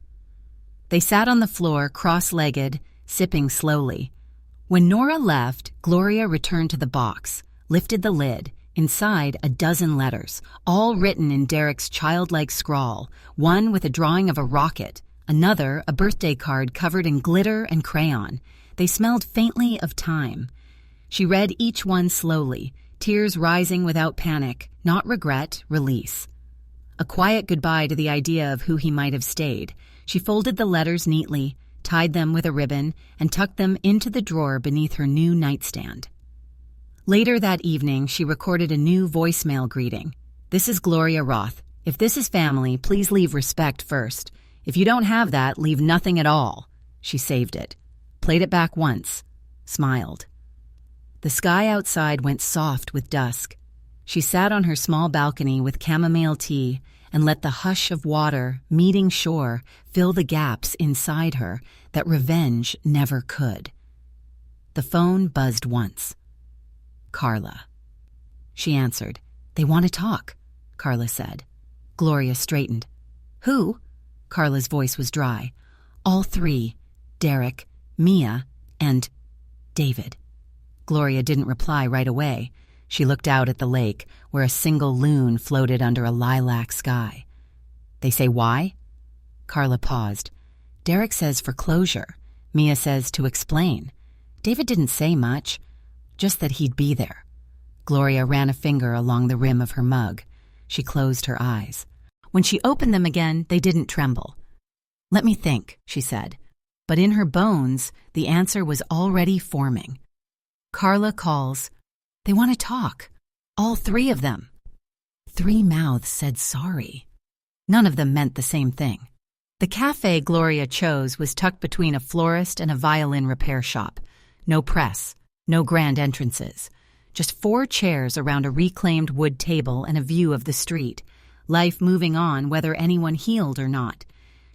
They sat on the floor, cross-legged, sipping slowly. When Nora left, Gloria returned to the box, lifted the lid. Inside, a dozen letters, all written in Derek's childlike scrawl, one with a drawing of a rocket, another a birthday card covered in glitter and crayon. They smelled faintly of time. She read each one slowly, tears rising without panic, not regret, release. A quiet goodbye to the idea of who he might have stayed. She folded the letters neatly, tied them with a ribbon, and tucked them into the drawer beneath her new nightstand. Later that evening, she recorded a new voicemail greeting. "This is Gloria Roth. If this is family, please leave respect first. If you don't have that, leave nothing at all." She saved it, played it back once, smiled. The sky outside went soft with dusk. She sat on her small balcony with chamomile tea and let the hush of water meeting shore fill the gaps inside her that revenge never could. The phone buzzed once. Carla. She answered. "They want to talk," Carla said. Gloria straightened. "Who?" Carla's voice was dry. "All three. Derek, Mia, and David." Gloria didn't reply right away. She looked out at the lake, where a single loon floated under a lilac sky. "They say why?" Carla paused. "Derek says for closure. Mia says to explain. David didn't say much, just that he'd be there." Gloria ran a finger along the rim of her mug. She closed her eyes. When she opened them again, they didn't tremble. "Let me think," she said. But in her bones, the answer was already forming. Carla calls. "They want to talk. All three of them." 3 mouths said sorry. None of them meant the same thing. The cafe Gloria chose was tucked between a florist and a violin repair shop. No press, no grand entrances. Just 4 chairs around a reclaimed wood table and a view of the street. Life moving on whether anyone healed or not.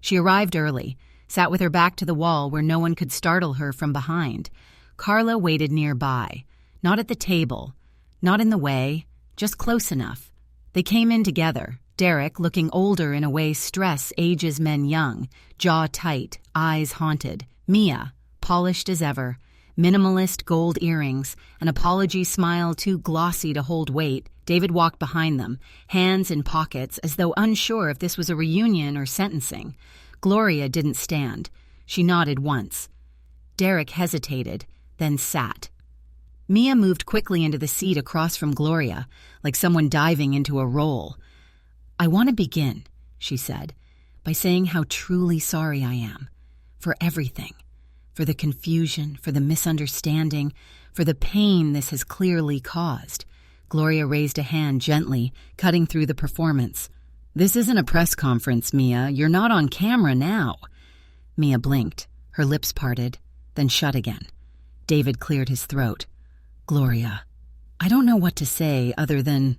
She arrived early, sat with her back to the wall where no one could startle her from behind. Carla waited nearby, not at the table, not in the way, just close enough. They came in together, Derek looking older in a way stress ages men young, jaw tight, eyes haunted. Mia, polished as ever, minimalist gold earrings, an apology smile too glossy to hold weight. David walked behind them, hands in pockets as though unsure if this was a reunion or sentencing. Gloria didn't stand. She nodded once. Derek hesitated, then sat. Mia moved quickly into the seat across from Gloria, like someone diving into a role. "I want to begin," she said, "by saying how truly sorry I am. For everything. For the confusion, for the misunderstanding, for the pain this has clearly caused." Gloria raised a hand gently, cutting through the performance. "This isn't a press conference, Mia. You're not on camera now." Mia blinked, her lips parted, then shut again. David cleared his throat. "Gloria, I don't know what to say other than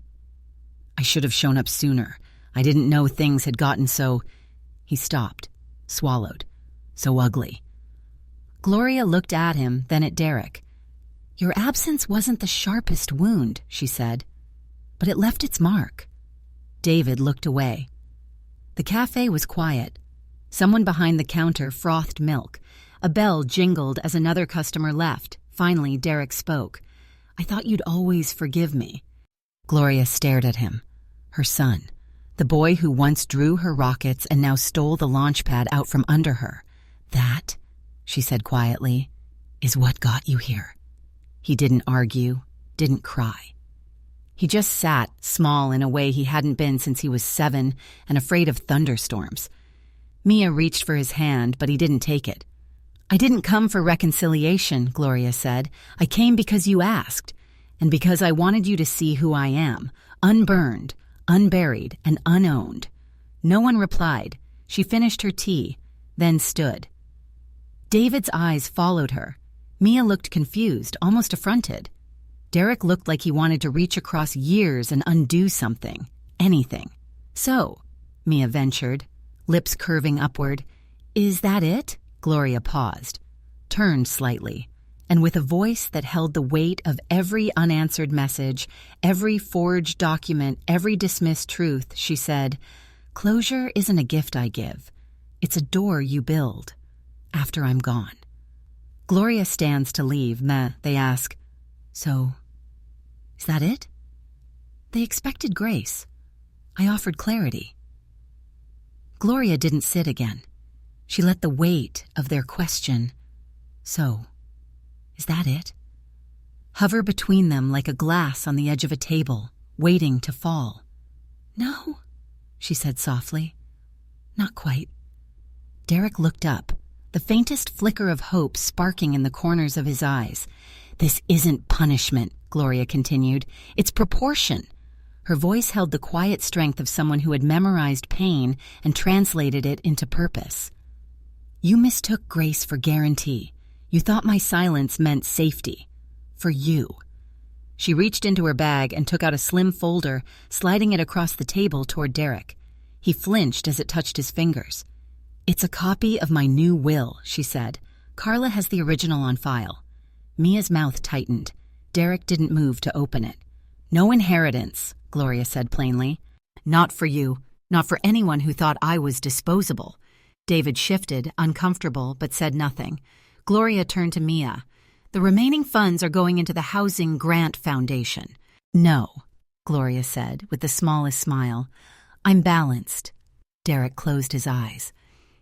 I should have shown up sooner. I didn't know things had gotten so—" He stopped, swallowed. "So ugly." Gloria looked at him, then at Derek. "Your absence wasn't the sharpest wound," she said, "but it left its mark." David looked away. The cafe was quiet. Someone behind the counter frothed milk. A bell jingled as another customer left. Finally, Derek spoke. "I thought you'd always forgive me." Gloria stared at him. Her son, the boy who once drew her rockets and now stole the launch pad out from under her. "That," she said quietly, "is what got you here." He didn't argue, didn't cry. He just sat, small in a way he hadn't been since he was 7 and afraid of thunderstorms. Mia reached for his hand, but he didn't take it. "I didn't come for reconciliation," Gloria said. "I came because you asked, and because I wanted you to see who I am, unburned, unburied, and unowned." No one replied. She finished her tea, then stood. David's eyes followed her. Mia looked confused, almost affronted. Derek looked like he wanted to reach across years and undo something, anything. "So," Mia ventured, lips curving upward, "is that it?" Gloria paused, turned slightly, and with a voice that held the weight of every unanswered message, every forged document, every dismissed truth, she said, "Closure isn't a gift I give. It's a door you build. After I'm gone." Gloria stands to leave. They ask, "So, is that it?" They expected grace. I offered clarity. Gloria didn't sit again. She let the weight of their question, "So, is that it?" hover between them like a glass on the edge of a table, waiting to fall. "No," she said softly. "Not quite. Derek looked up, the faintest flicker of hope sparking in the corners of his eyes. "This isn't punishment," Gloria continued. "It's proportion." Her voice held the quiet strength of someone who had memorized pain and translated it into purpose. "You mistook grace for guarantee. You thought my silence meant safety. For you." She reached into her bag and took out a slim folder, sliding it across the table toward Derek. He flinched as it touched his fingers. "It's a copy of my new will," she said. "Carla has the original on file." Mia's mouth tightened. Derek didn't move to open it. "No inheritance," Gloria said plainly. "Not for you. Not for anyone who thought I was disposable." David shifted, uncomfortable, but said nothing. Gloria turned to Mia. "The remaining funds are going into the Housing Grant Foundation." "No," Gloria said, with the smallest smile. "I'm balanced." Derek closed his eyes.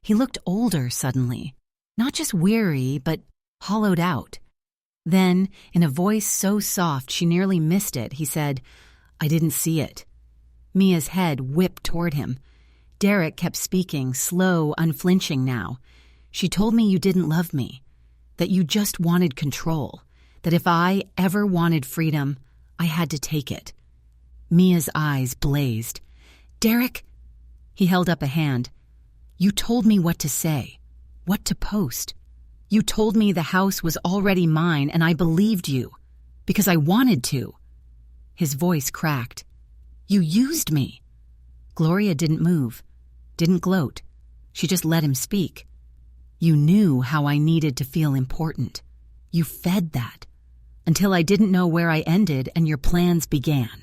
He looked older suddenly. Not just weary, but hollowed out. Then, in a voice so soft she nearly missed it, he said, "I didn't see it." Mia's head whipped toward him. Derek kept speaking, slow, unflinching now. "She told me you didn't love me, that you just wanted control, that if I ever wanted freedom, I had to take it." Mia's eyes blazed. "Derek," he held up a hand, "you told me what to say, what to post. You told me the house was already mine, and I believed you, because I wanted to." His voice cracked. "You used me." Gloria didn't move, didn't gloat. She just let him speak. "You knew how I needed to feel important. You fed that, until I didn't know where I ended and your plans began."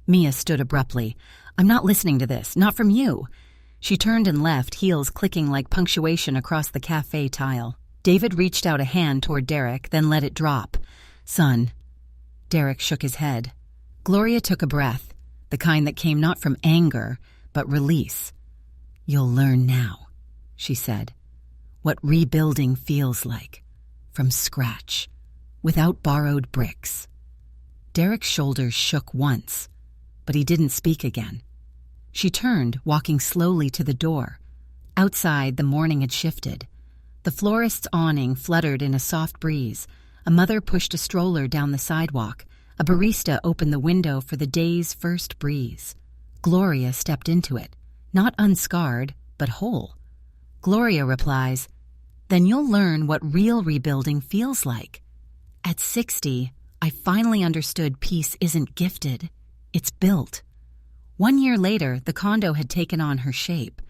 Mia stood abruptly. "I'm not listening to this, not from you." She turned and left, heels clicking like punctuation across the cafe tile. David reached out a hand toward Derek, then let it drop. "Son." Derek shook his head. Gloria took a breath, the kind that came not from anger, but release. "You'll learn now," she said, "what rebuilding feels like, from scratch, without borrowed bricks." Derek's shoulders shook once, but he didn't speak again. She turned, walking slowly to the door. Outside, the morning had shifted. The florist's awning fluttered in a soft breeze. A mother pushed a stroller down the sidewalk. A barista opened the window for the day's first breeze. Gloria stepped into it, not unscarred, but whole. Gloria replies, "Then you'll learn what real rebuilding feels like." At 60, I finally understood peace isn't gifted, it's built. 1 year later, the condo had taken on her shape.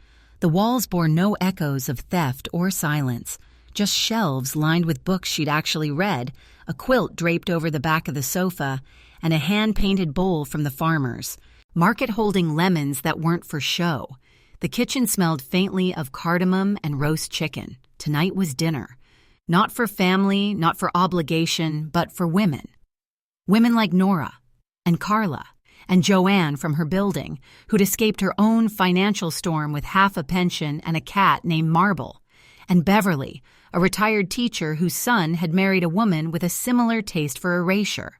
The walls bore no echoes of theft or silence, just shelves lined with books she'd actually read, a quilt draped over the back of the sofa, and a hand-painted bowl from the farmers, market holding lemons that weren't for show. The kitchen smelled faintly of cardamom and roast chicken. Tonight was dinner. Not for family, not for obligation, but for women. Women like Nora and Carla and Joanne from her building, who'd escaped her own financial storm with half a pension and a cat named Marble, and Beverly, a retired teacher whose son had married a woman with a similar taste for erasure.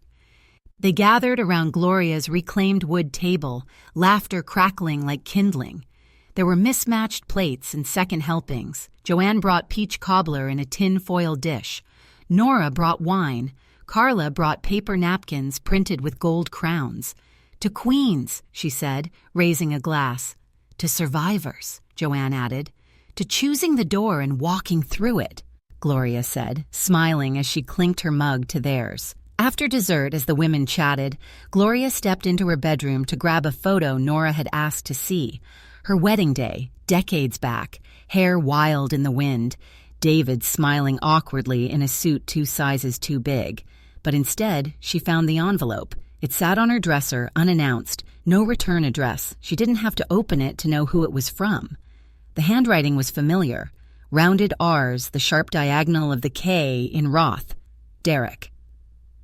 They gathered around Gloria's reclaimed wood table, laughter crackling like kindling. There were mismatched plates and second helpings. Joanne brought peach cobbler in a tin foil dish. Nora brought wine. Carla brought paper napkins printed with gold crowns. "To Queens," she said, raising a glass. "To survivors," Joanne added. "To choosing the door and walking through it," Gloria said, smiling as she clinked her mug to theirs. After dessert, as the women chatted, Gloria stepped into her bedroom to grab a photo Nora had asked to see. Her wedding day, decades back, hair wild in the wind, David smiling awkwardly in a suit 2 sizes too big. But instead, she found the envelope. It sat on her dresser, unannounced, no return address. She didn't have to open it to know who it was from. The handwriting was familiar. Rounded R's, the sharp diagonal of the K in Roth. Derek.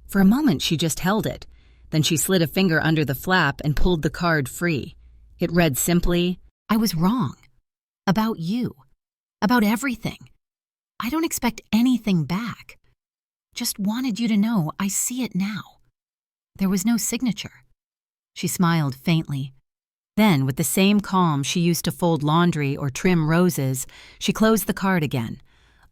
For a moment, she just held it. Then she slid a finger under the flap and pulled the card free. It read simply, "I was wrong. About you. About everything. I don't expect anything back. Just wanted you to know I see it now." There was no signature. She smiled faintly. Then, with the same calm she used to fold laundry or trim roses, she closed the card again,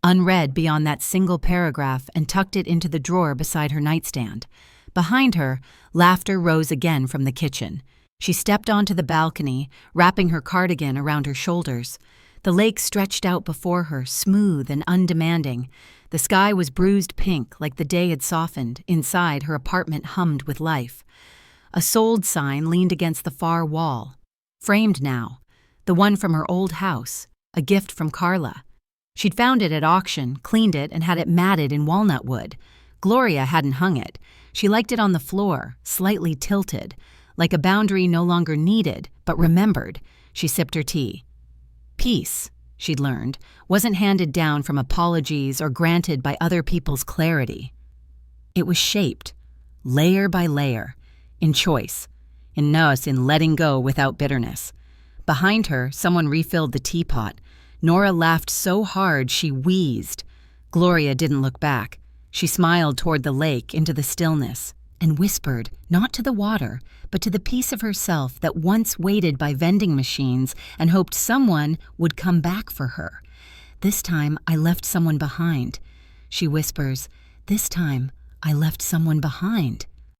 unread beyond that single paragraph, and tucked it into the drawer beside her nightstand. Behind her, laughter rose again from the kitchen. She stepped onto the balcony, wrapping her cardigan around her shoulders. The lake stretched out before her, smooth and undemanding. The sky was bruised pink, like the day had softened. Inside, her apartment hummed with life. A sold sign leaned against the far wall. Framed now, the one from her old house, a gift from Carla. She'd found it at auction, cleaned it, and had it matted in walnut wood. Gloria hadn't hung it. She liked it on the floor, slightly tilted, like a boundary no longer needed, but remembered. She sipped her tea. Peace, she'd learned, wasn't handed down from apologies or granted by other people's clarity. It was shaped, layer by layer, in choice, in letting go without bitterness. Behind her, someone refilled the teapot. Nora laughed so hard she wheezed. Gloria didn't look back. She smiled toward the lake, into the stillness, and whispered, not to the water, but to the piece of herself that once waited by vending machines and hoped someone would come back for her. This time I left someone behind. She whispers, this time I left someone behind.